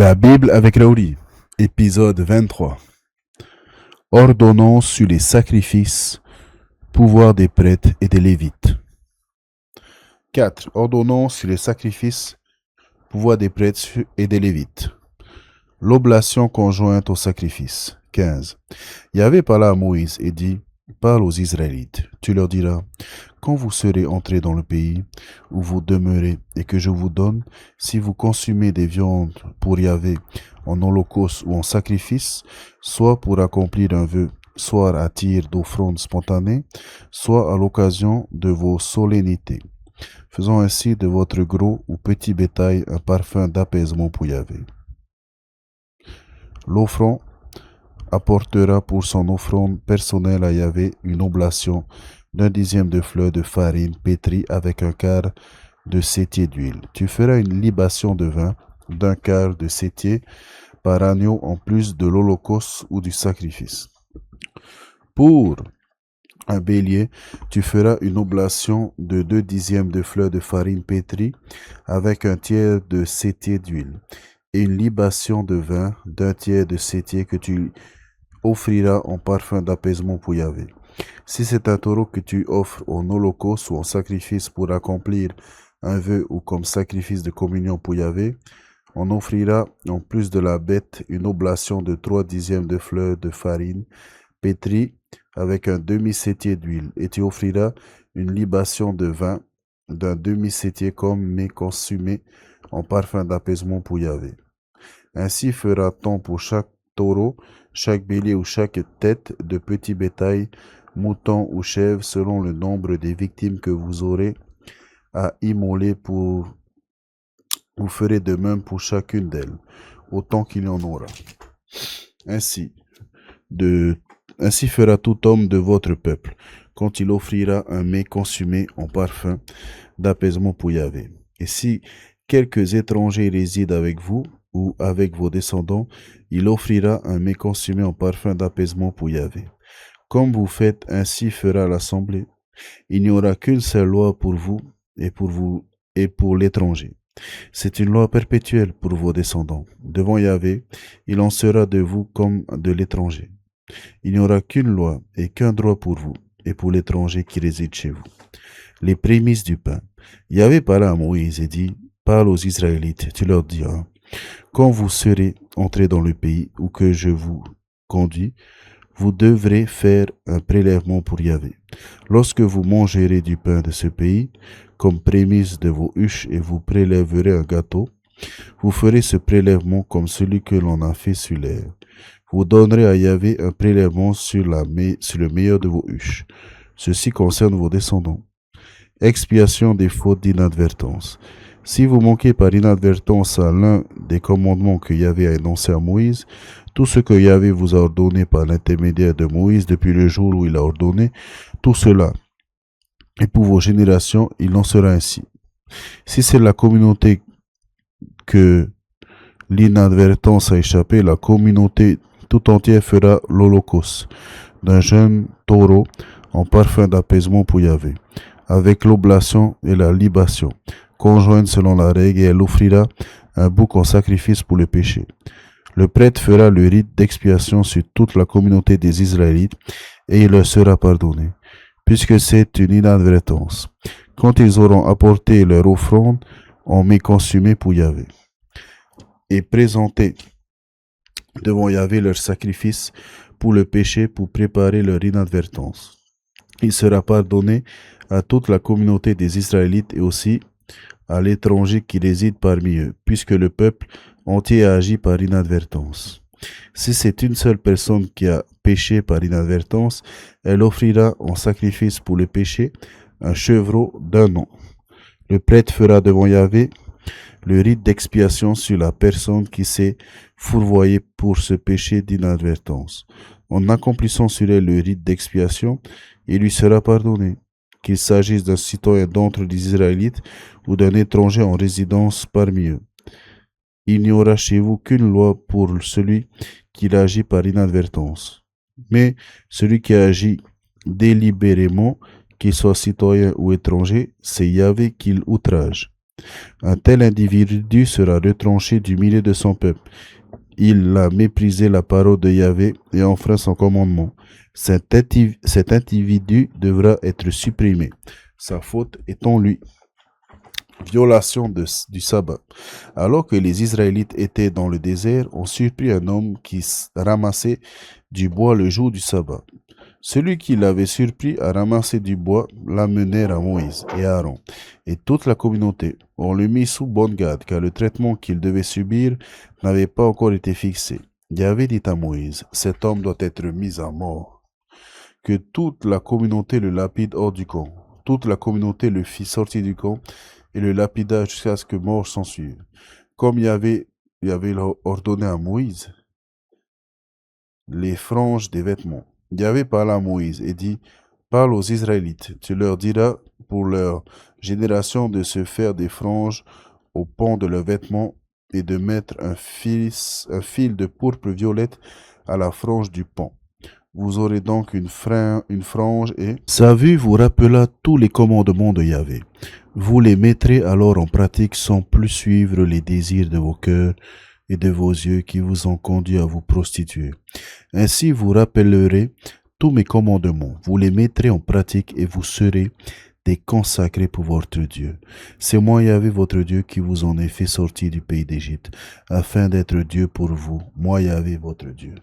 La Bible avec Lauri, épisode 23. Ordonnance sur les sacrifices, pouvoir des prêtres et des lévites. 4. Ordonnance sur les sacrifices, pouvoir des prêtres et des lévites. L'oblation conjointe au sacrifice. 15. Yahvé parla à Moïse et dit, parle aux Israélites. Tu leur diras, quand vous serez entrés dans le pays où vous demeurez et que je vous donne, si vous consumez des viandes pour Yahvé en holocauste ou en sacrifice, soit pour accomplir un vœu, soit à titre d'offrande spontanée, soit à l'occasion de vos solennités, faisant ainsi de votre gros ou petit bétail un parfum d'apaisement pour Yahvé. L'offrant apportera pour son offrande personnelle à Yahvé une oblation d'un dixième de fleur de farine pétrie avec un quart de sétier d'huile. Tu feras une libation de vin d'un quart de sétier par agneau en plus de l'holocauste ou du sacrifice. Pour un bélier, tu feras une oblation de 2 dixièmes de fleur de farine pétrie avec un tiers de sétier d'huile et une libation de vin d'un tiers de sétier que tu offrira en parfum d'apaisement pour Yahvé. Si c'est un taureau que tu offres en holocauste ou en sacrifice pour accomplir un vœu ou comme sacrifice de communion pour Yahvé, on offrira en plus de la bête une oblation de 3 dixièmes de fleur de farine pétrie avec un demi-sétier d'huile, et tu offriras une libation de vin d'un demi-sétier comme mais consumé en parfum d'apaisement pour Yahvé. Ainsi fera-t-on pour chaque taureau, chaque bélier ou chaque tête de petit bétail, mouton ou chèvre, selon le nombre des victimes que vous aurez à immoler pour... Vous ferez de même pour chacune d'elles, autant qu'il y en aura. Ainsi fera tout homme de votre peuple, quand il offrira un mets consumé en parfum d'apaisement pour Yahvé. Et si quelques étrangers résident avec vous, ou avec vos descendants, il offrira un mets consumé en parfum d'apaisement pour Yahvé. Comme vous faites, ainsi fera l'assemblée. Il n'y aura qu'une seule loi pour vous et pour l'étranger. C'est une loi perpétuelle pour vos descendants. Devant Yahvé, il en sera de vous comme de l'étranger. Il n'y aura qu'une loi et qu'un droit pour vous et pour l'étranger qui réside chez vous. Les prémices du pain. Yahvé parla à Moïse et dit, parle aux Israélites, tu leur diras, quand vous serez entrés dans le pays où que je vous conduis, vous devrez faire un prélèvement pour Yahvé. Lorsque vous mangerez du pain de ce pays, comme prémisse de vos huches, et vous prélèverez un gâteau, vous ferez ce prélèvement comme celui que l'on a fait sur l'air. Vous donnerez à Yahvé un prélèvement sur le meilleur de vos huches. Ceci concerne vos descendants. Expiation des fautes d'inadvertance. Si vous manquez par inadvertance à l'un des commandements que Yahvé a énoncés à Moïse, tout ce que Yahvé vous a ordonné par l'intermédiaire de Moïse depuis le jour où il a ordonné, tout cela, et pour vos générations, il en sera ainsi. Si c'est la communauté que l'inadvertance a échappé, la communauté tout entière fera l'holocauste d'un jeune taureau en parfum d'apaisement pour Yahvé, avec l'oblation et la libation, conjointe selon la règle, et elle offrira un bouc en sacrifice pour le péché. Le prêtre fera le rite d'expiation sur toute la communauté des Israélites, et il leur sera pardonné, puisque c'est une inadvertance. Quand ils auront apporté leur offrande, on met consumé pour Yahvé, et présenté devant Yahvé leur sacrifice pour le péché, pour préparer leur inadvertance. Il sera pardonné à toute la communauté des Israélites et aussi à l'étranger qui réside parmi eux, puisque le peuple entier a agi par inadvertance. Si c'est une seule personne qui a péché par inadvertance, elle offrira en sacrifice pour le péché un chevreau d'un an. Le prêtre fera devant Yahvé le rite d'expiation sur la personne qui s'est fourvoyée pour ce péché d'inadvertance. En accomplissant sur elle le rite d'expiation, il lui sera pardonné, qu'il s'agisse d'un citoyen d'entre les Israélites ou d'un étranger en résidence parmi eux. Il n'y aura chez vous qu'une loi pour celui qui agit par inadvertance. Mais celui qui agit délibérément, qu'il soit citoyen ou étranger, c'est Yahvé qu'il outrage. Un tel individu sera retranché du milieu de son peuple. Il a méprisé la parole de Yahvé et enfreint son commandement. Cet individu devra être supprimé. Sa faute est en lui. Violation du sabbat. Alors que les Israélites étaient dans le désert, on surprit un homme qui ramassait du bois le jour du sabbat. Celui qui l'avait surpris à ramasser du bois l'amenèrent à Moïse et à Aaron et toute la communauté. On le mit sous bonne garde, car le traitement qu'il devait subir n'avait pas encore été fixé. Yahvé dit à Moïse, cet homme doit être mis à mort. Que toute la communauté le lapide hors du camp. Toute la communauté le fit sortir du camp et le lapida jusqu'à ce que mort s'ensuive. Comme Yahvé ordonné à Moïse, les franges des vêtements. Yahvé parla à Moïse et dit, parle aux Israélites, tu leur diras pour leur génération de se faire des franges au pan de leurs vêtements et de mettre un fil de pourpre violette à la frange du pan. Vous aurez donc une frange et... Sa vue vous rappela tous les commandements de Yahvé. Vous les mettrez alors en pratique sans plus suivre les désirs de vos cœurs et de vos yeux qui vous ont conduit à vous prostituer. Ainsi vous rappellerez tous mes commandements, vous les mettrez en pratique et vous serez des consacrés pour votre Dieu. C'est moi Yahvé votre Dieu qui vous en ai fait sortir du pays d'Égypte, afin d'être Dieu pour vous, moi Yahvé votre Dieu.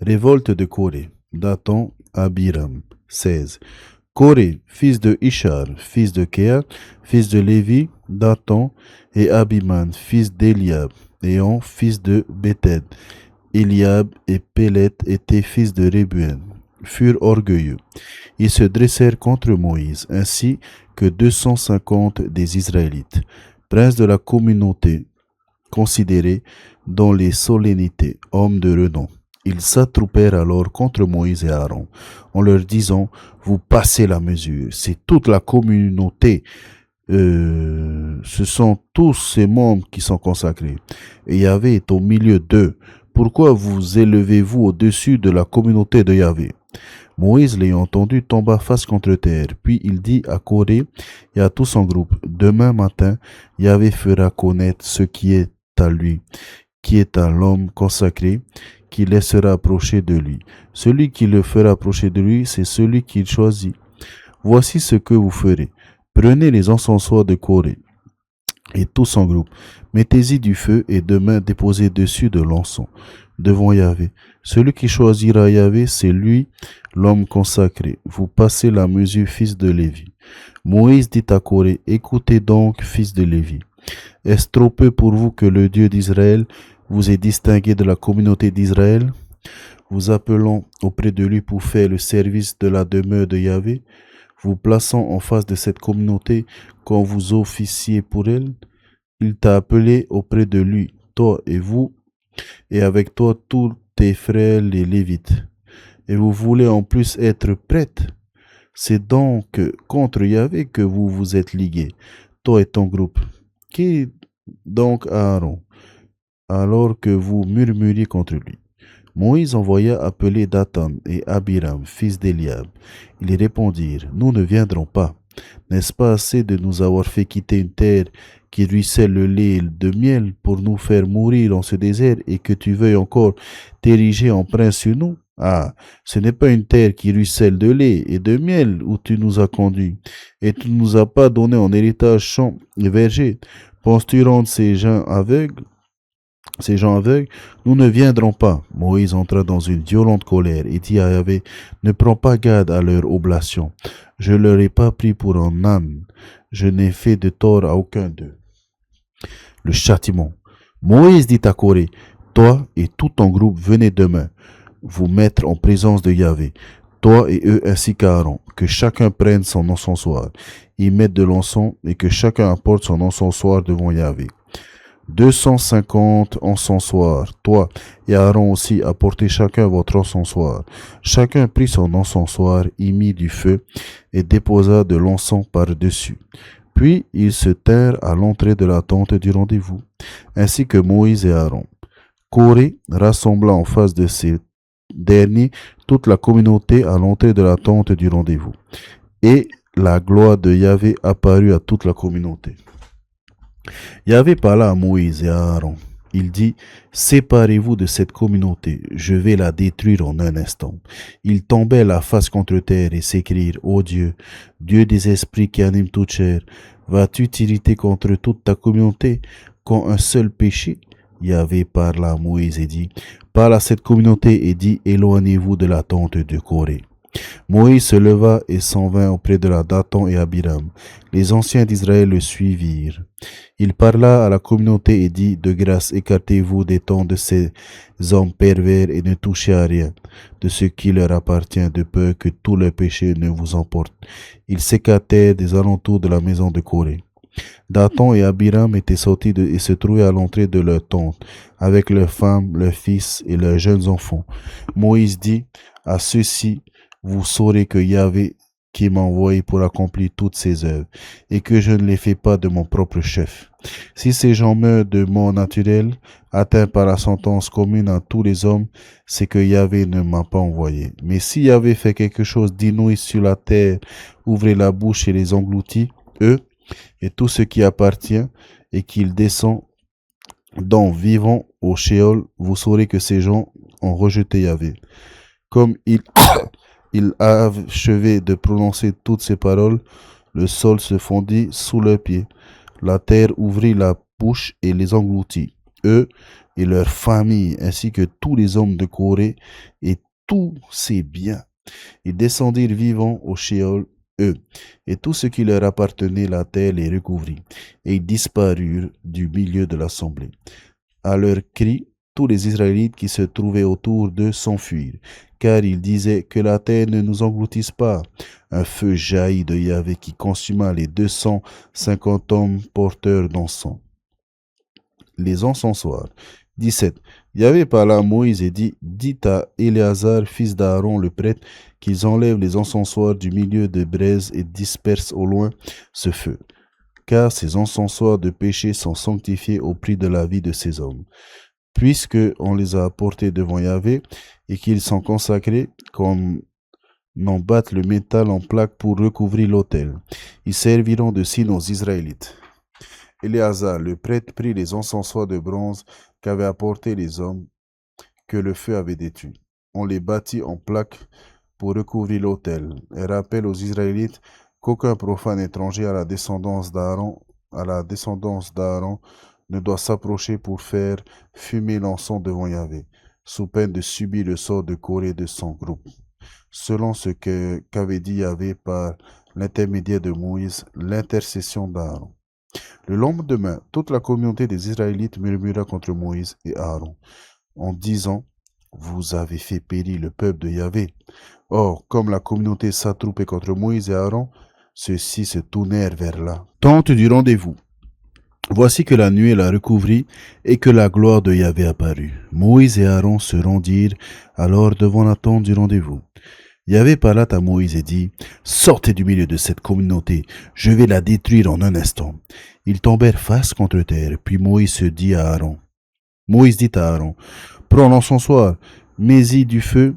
Révolte de Corée, Dathan, Abiram, 16. Corée, fils de Ishar, fils de Kéa, fils de Lévi, Dathan, et Abiman, fils d'Eliab, Éon, fils de Béthed. Eliab et Pélet étaient fils de Rébuen, furent orgueilleux. Ils se dressèrent contre Moïse, ainsi que 250 des Israélites, princes de la communauté, considérés dans les solennités, hommes de renom. Ils s'attroupèrent alors contre Moïse et Aaron, en leur disant, vous passez la mesure, c'est toute la communauté, ce sont tous ces membres qui sont consacrés. Et Yahvé est au milieu d'eux. Pourquoi vous élevez-vous au-dessus de la communauté de Yahvé? Moïse, l'ayant entendu, tomba face contre terre. Puis il dit à Corée et à tout son groupe, demain matin, Yahvé fera connaître ce qui est à lui, qui est à l'homme consacré, qui laissera approcher de lui. Celui qui le fera approcher de lui, c'est celui qu'il choisit. Voici ce que vous ferez. Prenez les encensoirs de Corée et tout son groupe. Mettez-y du feu et demain déposez dessus de l'encens devant Yahvé. Celui qui choisira Yahvé, c'est lui, l'homme consacré. Vous passez la mesure, fils de Lévi. Moïse dit à Corée, écoutez donc, fils de Lévi. Est-ce trop peu pour vous que le Dieu d'Israël vous ait distingué de la communauté d'Israël, vous appelant auprès de lui pour faire le service de la demeure de Yahvé, vous plaçant en face de cette communauté quand vous officiez pour elle? Il t'a appelé auprès de lui, toi et vous, et avec toi tous tes frères les Lévites. Et vous voulez en plus être prêtres. C'est donc contre Yahvé que vous vous êtes ligués, toi et ton groupe. Qui est donc Aaron, alors que vous murmuriez contre lui? Moïse envoya appeler Dathan et Abiram, fils d'Eliab. Ils répondirent, nous ne viendrons pas. N'est-ce pas assez de nous avoir fait quitter une terre qui ruisselle le lait et de miel pour nous faire mourir dans ce désert et que tu veuilles encore t'ériger en prince sur nous? Ah, ce n'est pas une terre qui ruisselle de lait et de miel où tu nous as conduits, et tu ne nous as pas donné en héritage champs et vergers. Penses-tu rendre ces gens aveugles? Nous ne viendrons pas. Moïse entra dans une violente colère et dit à Yahvé, ne prends pas garde à leur oblation. Je ne leur ai pas pris pour un âne. Je n'ai fait de tort à aucun d'eux. Le châtiment. Moïse dit à Corée, toi et tout ton groupe, venez demain vous mettre en présence de Yahvé, toi et eux ainsi qu'Aaron, que chacun prenne son encensoir, y mette de l'encens et que chacun apporte son encensoir devant Yahvé. 250 encensoirs, toi et Aaron aussi apportez chacun votre encensoir. Chacun prit son encensoir, y mit du feu et déposa de l'encens par-dessus. Puis ils se tinrent à l'entrée de la tente du rendez-vous, ainsi que Moïse et Aaron. Corée rassembla en face de ces derniers toute la communauté à l'entrée de la tente du rendez-vous. Et la gloire de Yahvé apparut à toute la communauté. Yahvé parla à Moïse et à Aaron. Il dit, séparez-vous de cette communauté, je vais la détruire en un instant. Ils tombèrent la face contre terre et s'écrièrent, ô Dieu, Dieu des esprits qui animent toute chair, vas-tu t'irriter contre toute ta communauté quand un seul péché? Yahvé parla à Moïse et dit, parle à cette communauté et dit, éloignez-vous de la tente de Corée. Moïse se leva et s'en vint auprès de la Dathan et Abiram. Les anciens d'Israël le suivirent. Il parla à la communauté et dit, de grâce, écartez-vous des tentes de ces hommes pervers et ne touchez à rien de ce qui leur appartient, de peur que tous leurs péchés ne vous emportent. Ils s'écartèrent des alentours de la maison de Corée. Dathan et Abiram étaient sortis et se trouvaient à l'entrée de leur tente, avec leurs femmes, leurs fils et leurs jeunes enfants. Moïse dit à ceux-ci, vous saurez que Yahvé qui m'a envoyé pour accomplir toutes ces œuvres, et que je ne les fais pas de mon propre chef. Si ces gens meurent de mort naturelle, atteints par la sentence commune à tous les hommes, c'est que Yahvé ne m'a pas envoyé. Mais si Yahvé fait quelque chose d'inouï sur la terre, ouvrez la bouche et les engloutit, eux, et tout ce qui appartient, et qu'ils descendent dans vivant au Sheol, vous saurez que ces gens ont rejeté Yahvé. Comme il a achevé de prononcer toutes ces paroles, le sol se fondit sous leurs pieds. La terre ouvrit la bouche et les engloutit, eux et leurs familles, ainsi que tous les hommes de Corée et tous ses biens. Ils descendirent vivants au Sheol, eux, et tout ce qui leur appartenait, la terre les recouvrit, et ils disparurent du milieu de l'assemblée. À leur cri, tous les Israélites qui se trouvaient autour d'eux s'enfuirent, car ils disaient que la terre ne nous engloutisse pas. Un feu jaillit de Yahvé qui consuma les 250 hommes porteurs d'encens. Les encensoirs. 17. Yahvé parla à Moïse et dit, dites à Éléazar, fils d'Aaron le prêtre, qu'ils enlèvent les encensoirs du milieu des braises et dispersent au loin ce feu. Car ces encensoirs de péché sont sanctifiés au prix de la vie de ces hommes. Puisque on les a apportés devant Yahvé et qu'ils sont consacrés, qu'on en batte le métal en plaques pour recouvrir l'autel. Ils serviront de signe aux Israélites. Éléazar, le prêtre, prit les encensoirs de bronze qu'avaient apportés les hommes que le feu avait détruits. On les bâtit en plaques pour recouvrir l'autel, et rappelle aux Israélites qu'aucun profane étranger à la descendance d'Aaron ne doit s'approcher pour faire fumer l'encens devant Yahvé, sous peine de subir le sort de Corée de son groupe, selon ce qu'avait dit Yahvé par l'intermédiaire de Moïse, l'intercession d'Aaron. Le lendemain, toute la communauté des Israélites murmura contre Moïse et Aaron, en disant, vous avez fait périr le peuple de Yahvé. Or, comme la communauté s'attroupait contre Moïse et Aaron, ceux-ci se tournèrent vers là. Tente du rendez-vous. Voici que la nuée la recouvrit et que la gloire de Yahvé apparut. Moïse et Aaron se rendirent alors devant la tente du rendez-vous. Yahvé parla à Moïse et dit, sortez du milieu de cette communauté, je vais la détruire en un instant. Ils tombèrent face contre terre, puis Moïse dit à Aaron, prends l'encensoir, mets-y du feu,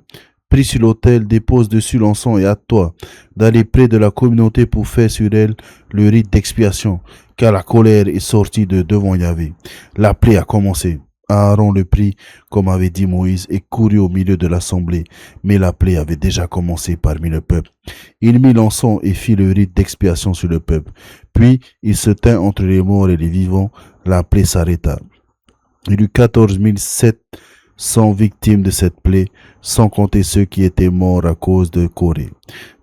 pris sur l'autel, dépose dessus l'encens et hâte-toi d'aller près de la communauté pour faire sur elle le rite d'expiation, car la colère est sortie de devant Yahvé. La plaie a commencé. Aaron le prit, comme avait dit Moïse, et courut au milieu de l'assemblée, mais la plaie avait déjà commencé parmi le peuple. Il mit l'encens et fit le rite d'expiation sur le peuple. Puis il se tint entre les morts et les vivants, la plaie s'arrêta. Il eut 14 700 victimes de cette plaie, sans compter ceux qui étaient morts à cause de Corée.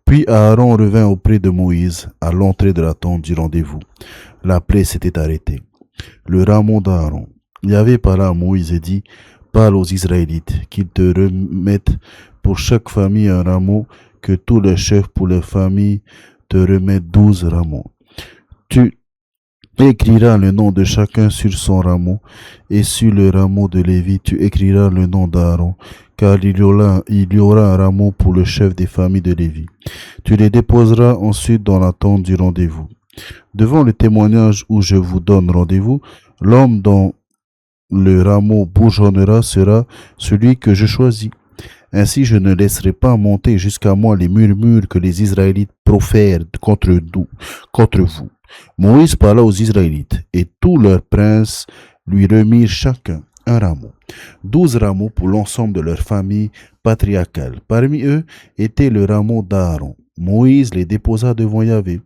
Puis Aaron revint auprès de Moïse, à l'entrée de la tente du rendez-vous. La plaie s'était arrêtée. Le rameau d'Aaron. Yahvé parla à Moïse et dit, parle aux Israélites, qu'ils te remettent pour chaque famille un rameau, que tous les chefs pour les familles te remettent 12 rameaux. Tu écriras le nom de chacun sur son rameau, et sur le rameau de Lévi, tu écriras le nom d'Aaron, car il y aura un rameau pour le chef des familles de Lévi. Tu les déposeras ensuite dans la tente du rendez-vous. Devant le témoignage où je vous donne rendez-vous, l'homme dont le rameau bourgeonnera sera celui que je choisis. Ainsi je ne laisserai pas monter jusqu'à moi les murmures que les Israélites profèrent contre vous. Moïse parla aux Israélites, et tous leurs princes lui remirent chacun un rameau, 12 rameaux pour l'ensemble de leur famille patriarcale. Parmi eux était le rameau d'Aaron. Moïse les déposa devant Yahvé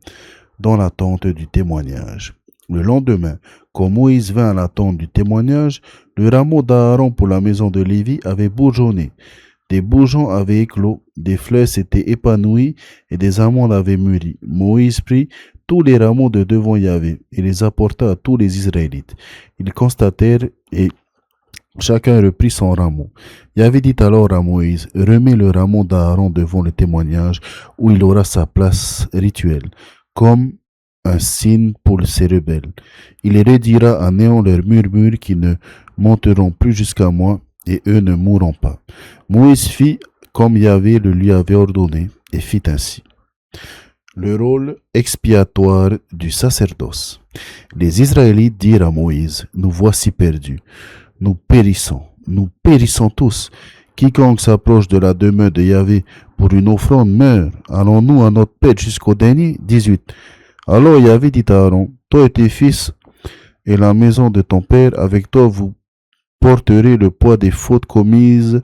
dans la tente du témoignage. Le lendemain, quand Moïse vint à la tente du témoignage, le rameau d'Aaron pour la maison de Lévi avait bourgeonné. Des bourgeons avaient éclos, des fleurs s'étaient épanouies et des amandes avaient mûri. Moïse prit tous les rameaux de devant Yahvé et les apporta à tous les Israélites. Ils constatèrent et chacun reprit son rameau. Yahvé dit alors à Moïse, remets le rameau d'Aaron devant le témoignage où il aura sa place rituelle, comme un signe pour ces rebelles. Il réduira à néant leurs murmures qui ne monteront plus jusqu'à moi et eux ne mourront pas. Moïse fit comme Yahvé le lui avait ordonné et fit ainsi. Le rôle expiatoire du sacerdoce. Les Israélites dirent à Moïse, nous voici perdus. Nous périssons tous. Quiconque s'approche de la demeure de Yahvé pour une offrande meurt. Allons-nous à notre perte jusqu'au dernier? 18. Alors Yahvé dit à Aaron, toi et tes fils et la maison de ton père, avec toi vous porterez le poids des fautes commises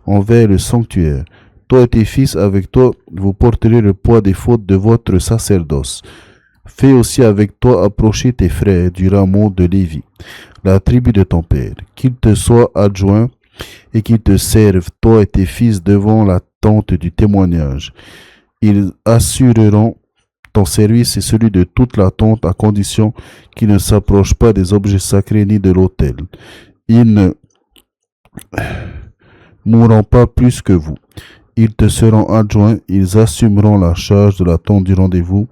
envers le sanctuaire. Toi et tes fils, avec toi vous porterez le poids des fautes de votre sacerdoce. Fais aussi avec toi approcher tes frères du rameau de Lévi, la tribu de ton père, qu'ils te soient adjoints et qu'ils te servent, toi et tes fils, devant la tente du témoignage. Ils assureront ton service et celui de toute la tente à condition qu'ils ne s'approchent pas des objets sacrés ni de l'autel. Ils ne mourront pas plus que vous. Ils te seront adjoints, ils assumeront la charge de la tente du rendez-vous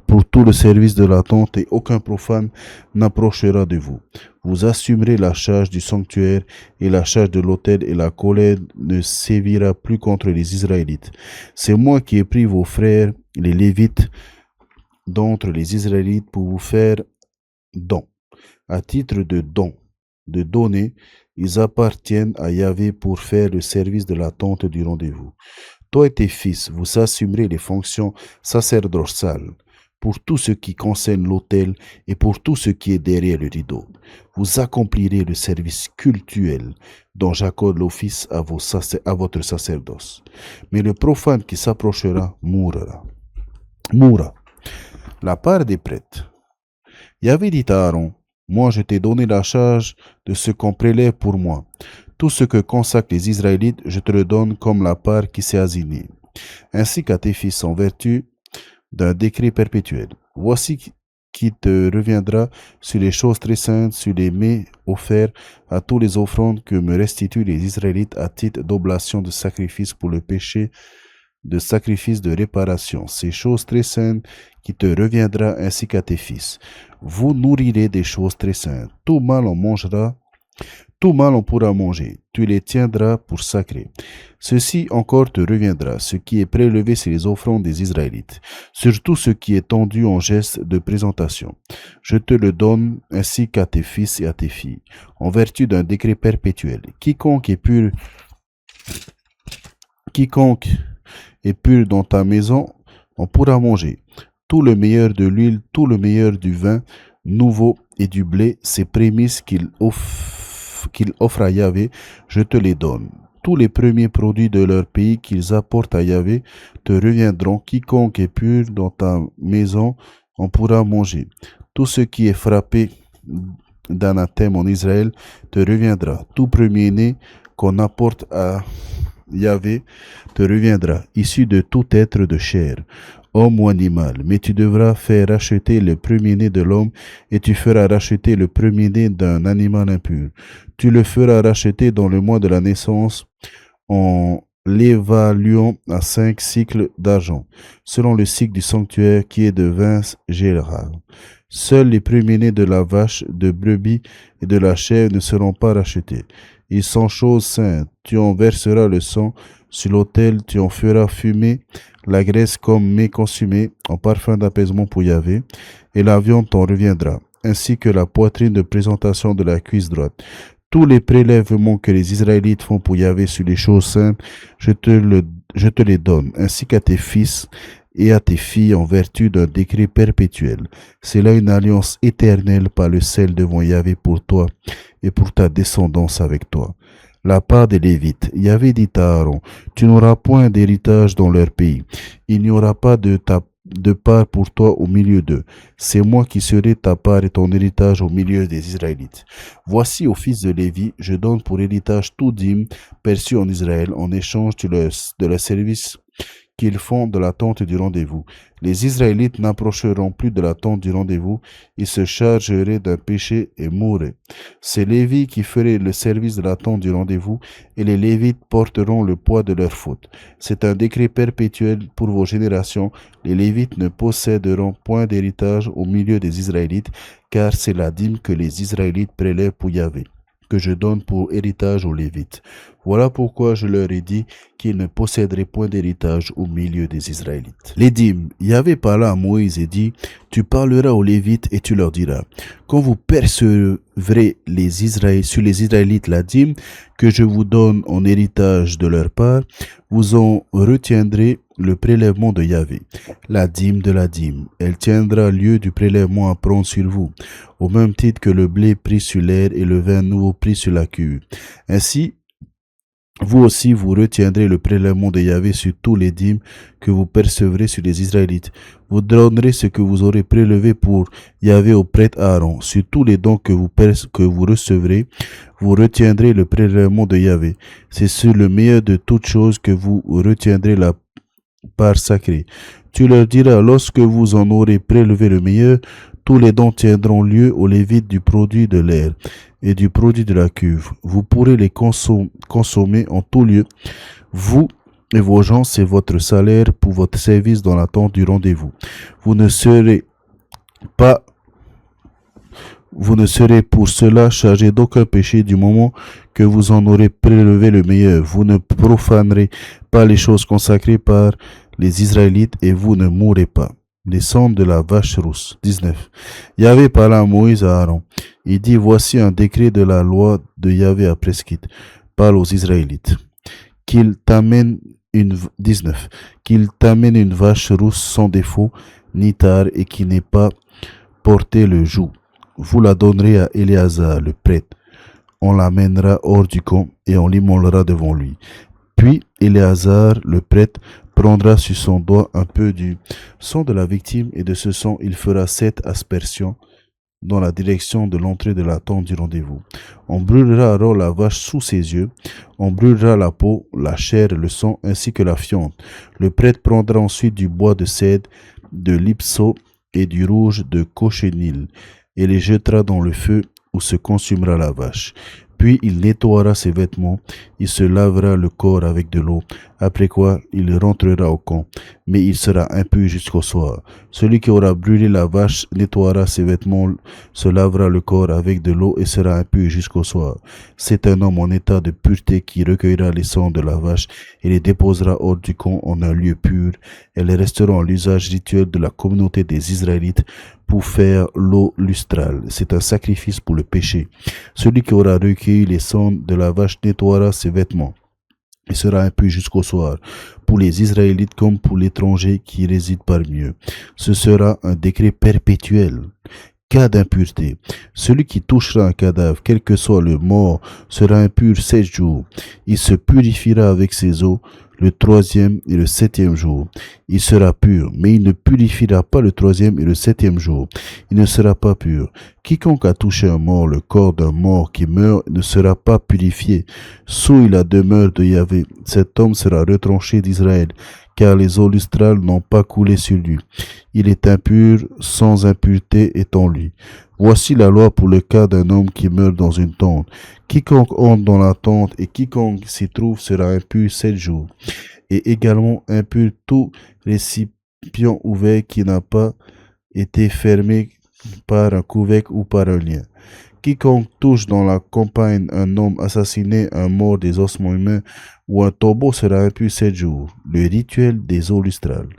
pour tout le service de la tente et aucun profane n'approchera de vous. Vous assumerez la charge du sanctuaire et la charge de l'autel et la colère ne sévira plus contre les Israélites. C'est moi qui ai pris vos frères, les Lévites, d'entre les Israélites pour vous faire don, à titre de don, de donner. Ils appartiennent à Yahvé pour faire le service de la tente du rendez-vous. Toi et tes fils, vous assumerez les fonctions sacerdotales pour tout ce qui concerne l'autel et pour tout ce qui est derrière le rideau. Vous accomplirez le service cultuel dont j'accorde l'office à votre sacerdoce. Mais le profane qui s'approchera mourra. La part des prêtres. Yahvé dit à Aaron, moi, je t'ai donné la charge de ce qu'on prélève pour moi. Tout ce que consacrent les Israélites, je te le donne comme la part qui s'est assignée, ainsi qu'à tes fils en vertu d'un décret perpétuel. Voici qui te reviendra sur les choses très saintes, sur les mets offerts à tous les offrandes que me restituent les Israélites à titre d'oblation de sacrifice pour le péché, de sacrifice de réparation. Ces choses très saintes qui te reviendra ainsi qu'à tes fils. Vous nourrirez des choses très saintes. Tout mal on mangera, tout mal on pourra manger. Tu les tiendras pour sacrés. Ceci encore te reviendra, ce qui est prélevé sur les offrandes des Israélites, surtout ce qui est tendu en geste de présentation. Je te le donne ainsi qu'à tes fils et à tes filles, en vertu d'un décret perpétuel. Quiconque est pur dans ta maison, on pourra manger. Tout le meilleur de l'huile, tout le meilleur du vin nouveau et du blé, ces prémices qu'il offre à Yahvé, je te les donne. Tous les premiers produits de leur pays qu'ils apportent à Yahvé te reviendront. Quiconque est pur dans ta maison, on pourra manger. Tout ce qui est frappé d'anathème en Israël te reviendra. Tout premier-né qu'on apporte à Yahvé te reviendra, issu de tout être de chair, homme ou animal. Mais tu devras faire racheter le premier-né de l'homme et tu feras racheter le premier-né d'un animal impur. Tu le feras racheter dans le mois de la naissance en l'évaluant à 5 cycles d'argent, selon le cycle du sanctuaire qui est de 20 gérard. Seuls les premiers-nés de la vache, de brebis et de la chèvre ne seront pas rachetés. Ils sont choses saintes. Tu en verseras le sang sur l'autel, tu en feras fumer la graisse comme mets consumé en parfum d'apaisement pour Yahvé, et la viande t'en reviendra, ainsi que la poitrine de présentation de la cuisse droite. Tous les prélèvements que les Israélites font pour Yahvé sur les choses saintes, je te les donne, ainsi qu'à tes fils et à tes filles en vertu d'un décret perpétuel. C'est là une alliance éternelle par le sel devant Yahvé pour toi et pour ta descendance avec toi. La part des Lévites. Yahvé dit à Aaron, tu n'auras point d'héritage dans leur pays. Il n'y aura pas de part pour toi au milieu d'eux. C'est moi qui serai ta part et ton héritage au milieu des Israélites. Voici aux fils de Lévi, je donne pour héritage tout dîme perçu en Israël en échange de leur service qu'ils font de la tente du rendez-vous. Les Israélites n'approcheront plus de la tente du rendez-vous, ils se chargeraient d'un péché et mourraient. C'est Lévi qui ferait le service de la tente du rendez-vous, et les Lévites porteront le poids de leurs fautes. C'est un décret perpétuel pour vos générations. Les Lévites ne posséderont point d'héritage au milieu des Israélites, car c'est la dîme que les Israélites prélèvent pour Yahvé, que je donne pour héritage aux Lévites. Voilà pourquoi je leur ai dit qu'ils ne posséderaient point d'héritage au milieu des Israélites. Les dîmes. Yahvé parla à Moïse et dit, tu parleras aux Lévites et tu leur diras, quand vous percevrez sur les Israélites la dîme que je vous donne en héritage de leur part, vous en retiendrez le prélèvement de Yahvé, la dîme de la dîme. Elle tiendra lieu du prélèvement à prendre sur vous, au même titre que le blé pris sur l'air et le vin nouveau pris sur la cuve. Ainsi, vous aussi, vous retiendrez le prélèvement de Yahvé sur tous les dîmes que vous percevrez sur les Israélites. Vous donnerez ce que vous aurez prélevé pour Yahvé au prêtre Aaron. Sur tous les dons que vous recevrez, vous retiendrez le prélèvement de Yahvé. C'est sur le meilleur de toutes choses que vous retiendrez la part sacrée. Tu leur diras, lorsque vous en aurez prélevé le meilleur, tous les dons tiendront lieu aux Lévites du produit de l'air et du produit de la cuve. Vous pourrez les consommer en tout lieu. Vous et vos gens, c'est votre salaire pour votre service dans la tente du rendez-vous. Vous ne serez pour cela chargé d'aucun péché du moment que vous en aurez prélevé le meilleur. Vous ne profanerez pas les choses consacrées par les Israélites et vous ne mourrez pas. Les cendres de la vache rousse. 19. Yahvé parla à Moïse et à Aaron. Il dit, voici un décret de la loi de Yahvé à prescrite. Parle aux Israélites. Qu'il t'amène une vache rousse sans défaut, ni tare, et qui n'ait pas porté le joug. Vous la donnerez à Éléazar, le prêtre. On l'amènera hors du camp et on l'immolera devant lui. Puis Éléazar, le prêtre, prendra sur son doigt un peu du sang de la victime et de ce sang il fera 7 aspersions dans la direction de l'entrée de la tente du rendez-vous. On brûlera alors la vache sous ses yeux, on brûlera la peau, la chair, le sang ainsi que la fiente. Le prêtre prendra ensuite du bois de cèdre, de lypso et du rouge de cochenille et les jettera dans le feu où se consumera la vache. Puis il nettoiera ses vêtements, il se lavera le corps avec de l'eau, après quoi il rentrera au camp, mais il sera impur jusqu'au soir. Celui qui aura brûlé la vache nettoiera ses vêtements, se lavera le corps avec de l'eau et sera impur jusqu'au soir. C'est un homme en état de pureté qui recueillera les sangs de la vache et les déposera hors du camp en un lieu pur. Elles resteront à l'usage rituel de la communauté des Israélites pour faire l'eau lustrale. C'est un sacrifice pour le péché. Celui qui aura recueilli les sangs de la vache nettoiera ses vêtements et sera impur jusqu'au soir, pour les Israélites comme pour l'étranger qui réside parmi eux. Ce sera un décret perpétuel. Cas d'impureté. Celui qui touchera un cadavre, quel que soit le mort, sera impur 7 jours. Il se purifiera avec ses eaux le 3e et le 7e jour. Il sera pur, mais il ne purifiera pas le 3e et le 7e jour. Il ne sera pas pur. Quiconque a touché un mort, le corps d'un mort qui meurt, ne sera pas purifié. Souille la demeure de Yahvé. Cet homme sera retranché d'Israël, car les eaux lustrales n'ont pas coulé sur lui. Il est impur, sans impureté est en lui. Voici la loi pour le cas d'un homme qui meurt dans une tente. Quiconque entre dans la tente et quiconque s'y trouve sera impur 7 jours. Et également impur tout récipient ouvert qui n'a pas été fermé par un couvercle ou par un lien. Quiconque touche dans la campagne un homme assassiné, un mort des ossements humains ou un tombeau sera impur 7 jours. Le rituel des eaux lustrales.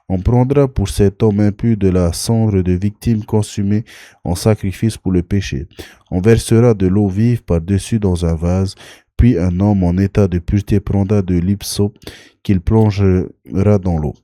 On prendra pour cet homme impur de la cendre de victime consumée en sacrifice pour le péché. On versera de l'eau vive par-dessus dans un vase, puis un homme en état de pureté prendra de l'hypso qu'il plongera dans l'eau.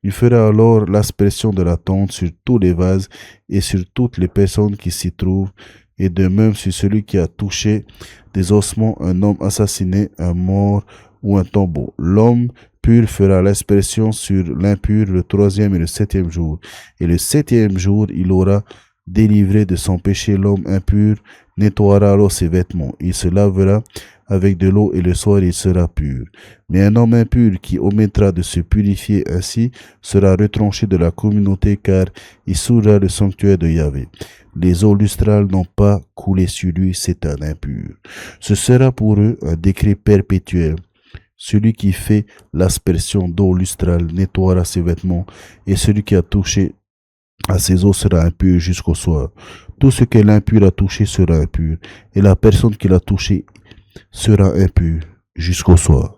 Il fera alors l'aspersion de la tente sur tous les vases et sur toutes les personnes qui s'y trouvent, et de même sur celui qui a touché des ossements, un homme assassiné, un mort ou un tombeau. L'homme pur fera l'aspersion sur l'impur le 3e et le 7e jour. Et le 7e jour, il aura délivré de son péché l'homme impur, nettoiera alors ses vêtements. Il se lavera avec de l'eau et le soir il sera pur. Mais un homme impur qui omettra de se purifier ainsi sera retranché de la communauté, car il souillera le sanctuaire de Yahvé. Les eaux lustrales n'ont pas coulé sur lui, c'est un impur. Ce sera pour eux un décret perpétuel. Celui qui fait l'aspersion d'eau lustrale nettoiera ses vêtements, et celui qui a touché à ses eaux sera impur jusqu'au soir. Tout ce que l'impur a touché sera impur, et la personne qui l'a touché sera impure jusqu'au soir.